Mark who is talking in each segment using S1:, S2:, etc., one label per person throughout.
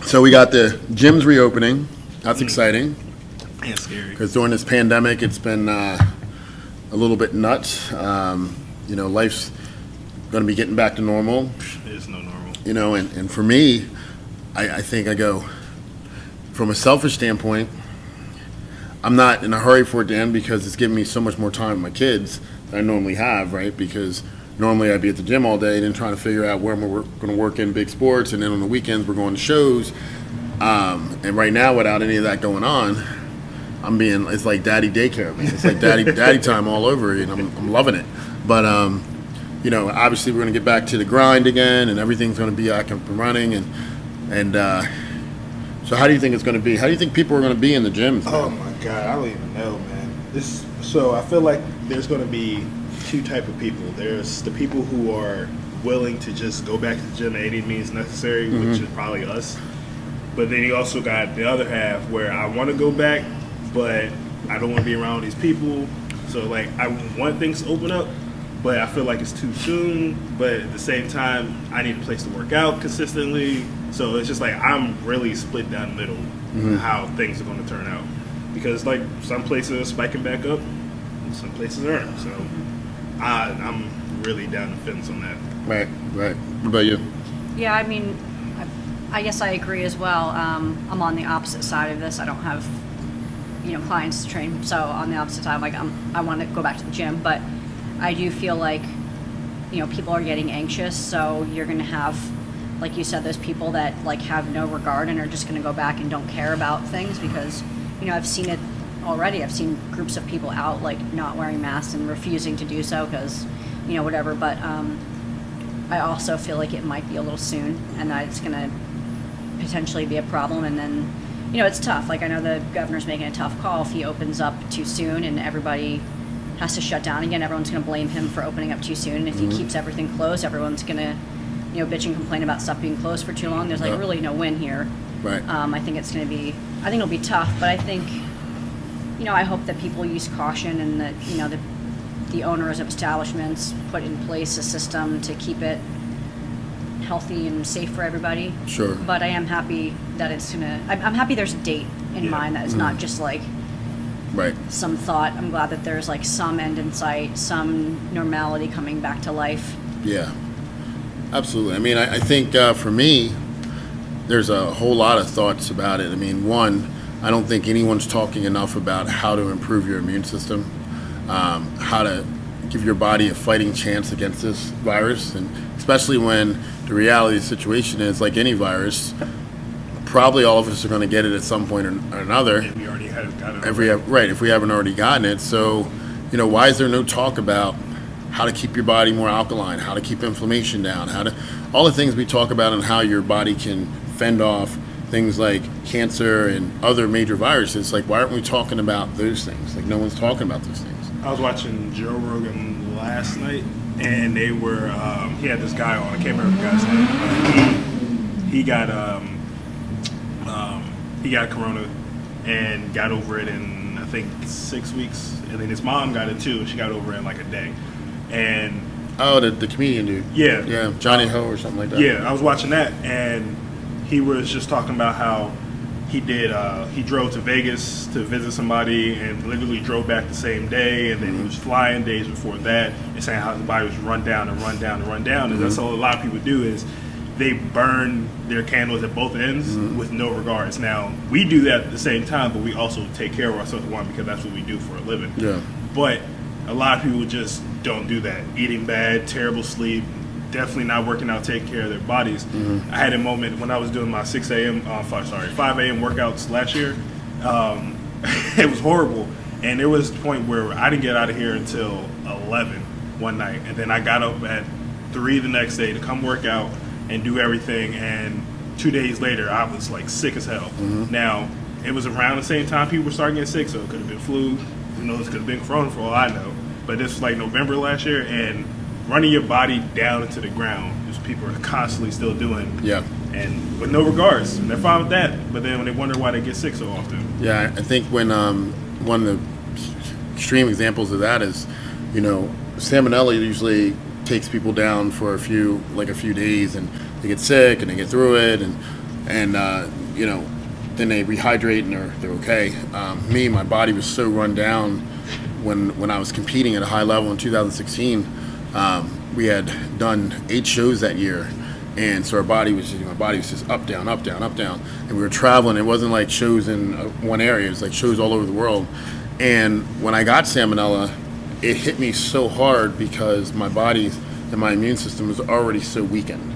S1: So we got the gyms reopening. That's exciting.
S2: Yeah, scary.
S1: Because during this pandemic, it's been a little bit nuts. Life's going to be getting back to normal.
S2: There's no normal.
S1: And for me, I think I go, from a selfish standpoint, I'm not in a hurry for it to end because it's giving me so much more time with my kids than I normally have, right? Because normally I'd be at the gym all day and then trying to figure out where we're going to work in big sports, and then on the weekends we're going to shows. And right now, without any of that going on, it's like daddy daycare, man. It's like daddy time all over, and I'm loving it. But obviously we're going to get back to the grind again, and everything's going to be up and running, and so how do you think it's going to be? How do you think people are going to be in the gyms, man?
S3: Oh my God, I don't even know, man. So I feel like there's going to be two type of people. There's the people who are willing to just go back to the gym at any means necessary, which is probably us. But then you also got the other half where I want to go back, but I don't want to be around these people. So like I want things to open up, but I feel like it's too soon. But at the same time, I need a place to work out consistently. So it's just like I'm really split down the middle how things are going to turn out. Because like some places are spiking back up, and some places aren't. So I'm really down the fence on that.
S1: Right. What about you?
S4: Yeah, I mean, I guess I agree as well. I'm on the opposite side of this. I don't have, clients to train. So on the opposite side, like I want to go back to the gym, but I do feel like, people are getting anxious. So you're going to have, like you said, those people that like have no regard and are just going to go back and don't care about things because, I've seen it already. I've seen groups of people out like not wearing masks and refusing to do so because, whatever. But I also feel like it might be a little soon and that it's going to potentially be a problem. And then, it's tough. Like I know the governor's making a tough call if he opens up too soon and everybody has to shut down again. Everyone's going to blame him for opening up too soon. And if he keeps everything closed, everyone's going to, bitch and complain about stuff being closed for too long. There's like really no win here.
S1: Right.
S4: I think it'll be tough, but I think, I hope that people use caution and that, the owners of establishments put in place a system to keep it healthy and safe for everybody.
S1: Sure.
S4: But I am happy that I'm happy there's a date in mind that it's not just like
S1: Right.
S4: some thought. I'm glad that there's like some end in sight, some normality coming back to life.
S1: Yeah. Absolutely. I mean, I think for me, there's a whole lot of thoughts about it. I mean, one, I don't think anyone's talking enough about how to improve your immune system, how to give your body a fighting chance against this virus, and especially when the reality of the situation is, like any virus, probably all of us are going to get it at some point or another.
S2: If we already had got it.
S1: If we haven't already gotten it. So, why is there no talk about how to keep your body more alkaline, how to keep inflammation down, all the things we talk about and how your body can fend off things like cancer and other major viruses. Like, why aren't we talking about those things? Like, no one's talking about those things.
S2: I was watching Joe Rogan last night, and they were he had this guy on. I can't remember the guy's name. He got corona and got over it in I think 6 weeks, and then his mom got it too. She got over it in like a day. And
S1: the comedian dude. Yeah, Johnny Ho or something like that.
S2: Yeah, I was watching that, and he was just talking about how he drove to Vegas to visit somebody and literally drove back the same day, and then he was flying days before that, and saying how his body was run down, and that's all a lot of people do is they burn their candles at both ends with no regards. Now, we do that at the same time, but we also take care of ourselves, one, because that's what we do for a living.
S1: Yeah.
S2: But a lot of people just don't do that. Eating bad, terrible sleep, definitely not working out, taking care of their bodies. I had a moment when I was doing my 5 a.m. workouts last year. It was horrible. And there was a point where I didn't get out of here until 11 one night. And then I got up at 3 the next day to come work out and do everything. And 2 days later, I was like sick as hell. Now, it was around the same time people were starting to get sick, so it could have been flu. Who knows, it could have been corona for all I know. But this was like November last year, and running your body down into the ground, which people are constantly still doing.
S1: Yeah.
S2: And with no regards. And they're fine with that. But then when they wonder why they get sick so often.
S1: Yeah, I think when one of the extreme examples of that is, salmonella usually takes people down for a few days, and they get sick and they get through it, and you know, then they rehydrate and they're okay. Me, my body was so run down when I was competing at a high level in 2016. We had done 8 shows that year, and so my body was just up, down, up, down, up, down, and we were traveling. It wasn't like shows in one area; it was like shows all over the world. And when I got salmonella, it hit me so hard because my body and my immune system was already so weakened.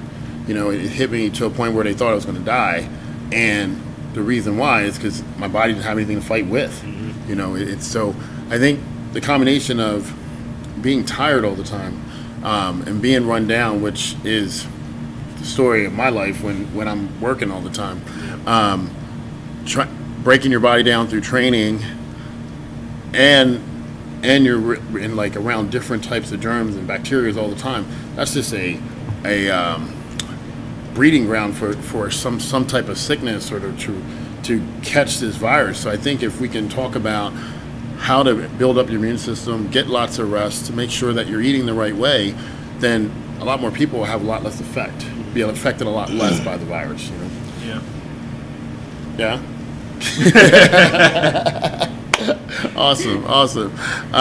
S1: You know, it hit me to a point where they thought I was going to die, and the reason why is because my body didn't have anything to fight with. You know, it's so. I think the combination of being tired all the time and being run down, which is the story of my life when I'm working all the time, breaking your body down through training, and you're in like around different types of germs and bacteria all the time. That's just a breeding ground for some type of sickness or to catch this virus. So I think if we can talk about how to build up your immune system, get lots of rest, to make sure that you're eating the right way, then a lot more people will have a lot less effect, be affected a lot less by the virus. You know?
S2: Yeah.
S1: Yeah. Awesome.